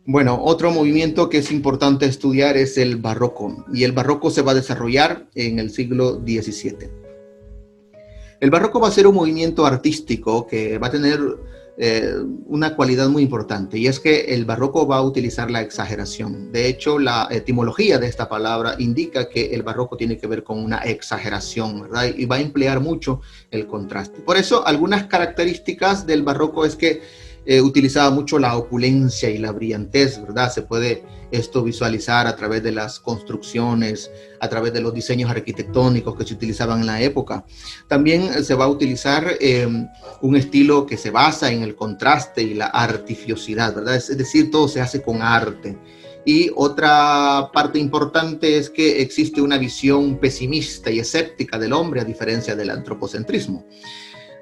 Bueno, otro movimiento que es importante estudiar es el barroco, y el barroco se va a desarrollar en el siglo XVII. El barroco va a ser un movimiento artístico que va a tener una cualidad muy importante, y es que el barroco va a utilizar la exageración. De hecho, la etimología de esta palabra indica que el barroco tiene que ver con una exageración, ¿verdad? Y va a emplear mucho el contraste. Por eso, algunas características del barroco es que utilizaba mucho la opulencia y la brillantez, ¿verdad? Se puede esto visualizar a través de las construcciones, a través de los diseños arquitectónicos que se utilizaban en la época. También se va a utilizar un estilo que se basa en el contraste y la artificiosidad, ¿verdad? Es decir, todo se hace con arte. Y otra parte importante es que existe una visión pesimista y escéptica del hombre, a diferencia del antropocentrismo.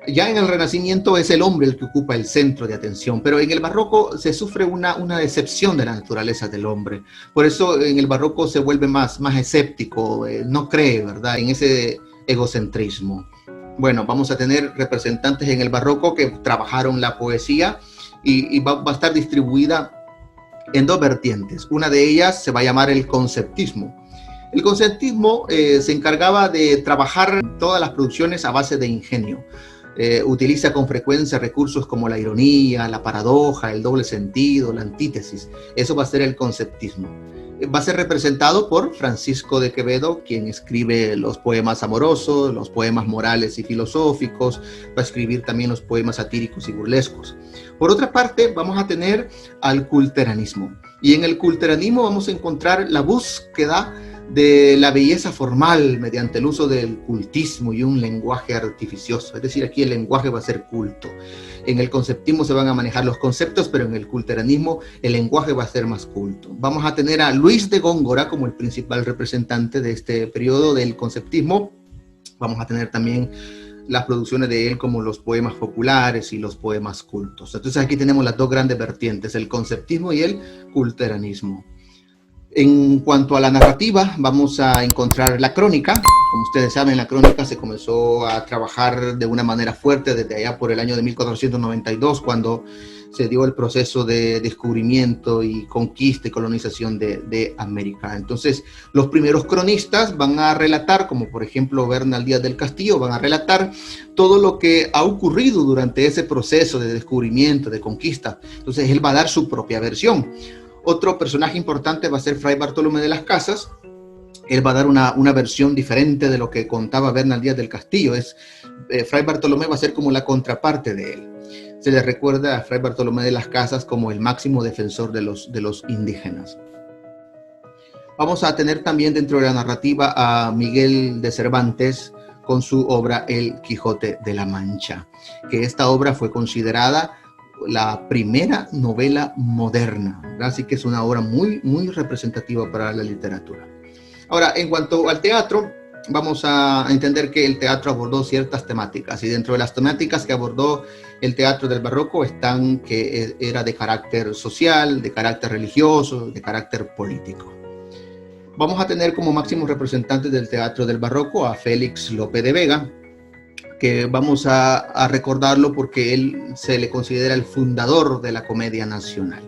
Ya en el Renacimiento es el hombre el que ocupa el centro de atención, pero en el barroco se sufre una decepción de la naturaleza del hombre. Por eso en el barroco se vuelve más escéptico, no cree, ¿verdad?, en ese egocentrismo. Bueno, vamos a tener representantes en el barroco que trabajaron la poesía y va a estar distribuida en dos vertientes. Una de ellas se va a llamar el conceptismo. El conceptismo se encargaba de trabajar todas las producciones a base de ingenio. Utiliza con frecuencia recursos como la ironía, la paradoja, el doble sentido, la antítesis. Eso va a ser el conceptismo. Va a ser representado por Francisco de Quevedo, quien escribe los poemas amorosos, los poemas morales y filosóficos, va a escribir también los poemas satíricos y burlescos. Por otra parte, vamos a tener al culteranismo. Y en el culteranismo vamos a encontrar la búsqueda de la belleza formal mediante el uso del cultismo y un lenguaje artificioso. Es decir, aquí el lenguaje va a ser culto. En el conceptismo se van a manejar los conceptos, pero en el culteranismo el lenguaje va a ser más culto. Vamos a tener a Luis de Góngora como el principal representante de este periodo del conceptismo. Vamos a tener también las producciones de él como los poemas populares y los poemas cultos. Entonces aquí tenemos las dos grandes vertientes, el conceptismo y el culteranismo. En cuanto a la narrativa, vamos a encontrar la crónica. Como ustedes saben, la crónica se comenzó a trabajar de una manera fuerte desde allá por el año de 1492, cuando se dio el proceso de descubrimiento y conquista y colonización de América. Entonces, los primeros cronistas van a relatar, como por ejemplo Bernal Díaz del Castillo, van a relatar todo lo que ha ocurrido durante ese proceso de descubrimiento, de conquista. Entonces, él va a dar su propia versión. Otro personaje importante va a ser Fray Bartolomé de las Casas. Él va a dar una versión diferente de lo que contaba Bernal Díaz del Castillo. Fray Bartolomé va a ser como la contraparte de él. Se le recuerda a Fray Bartolomé de las Casas como el máximo defensor de los indígenas. Vamos a tener también dentro de la narrativa a Miguel de Cervantes con su obra El Quijote de la Mancha, que esta obra fue considerada la primera novela moderna, ¿verdad? Así que es una obra muy representativa para la literatura. Ahora, en cuanto al teatro, vamos a entender que el teatro abordó ciertas temáticas, y dentro de las temáticas que abordó el teatro del barroco están que era de carácter social, de carácter religioso, de carácter político. Vamos a tener como máximos representantes del teatro del barroco a Félix Lope de Vega, que vamos a recordarlo porque él se le considera el fundador de la comedia nacional.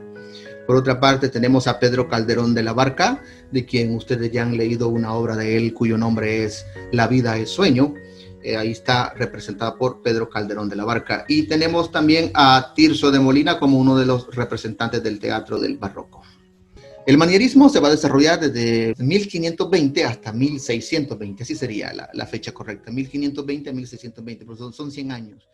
Por otra parte, tenemos a Pedro Calderón de la Barca, de quien ustedes ya han leído una obra de él cuyo nombre es La vida es sueño. Ahí está representada por Pedro Calderón de la Barca. Y tenemos también a Tirso de Molina como uno de los representantes del teatro del barroco. El manierismo se va a desarrollar desde 1520 hasta 1620, así sería la fecha correcta, 1520 a 1620, pero son 100 años.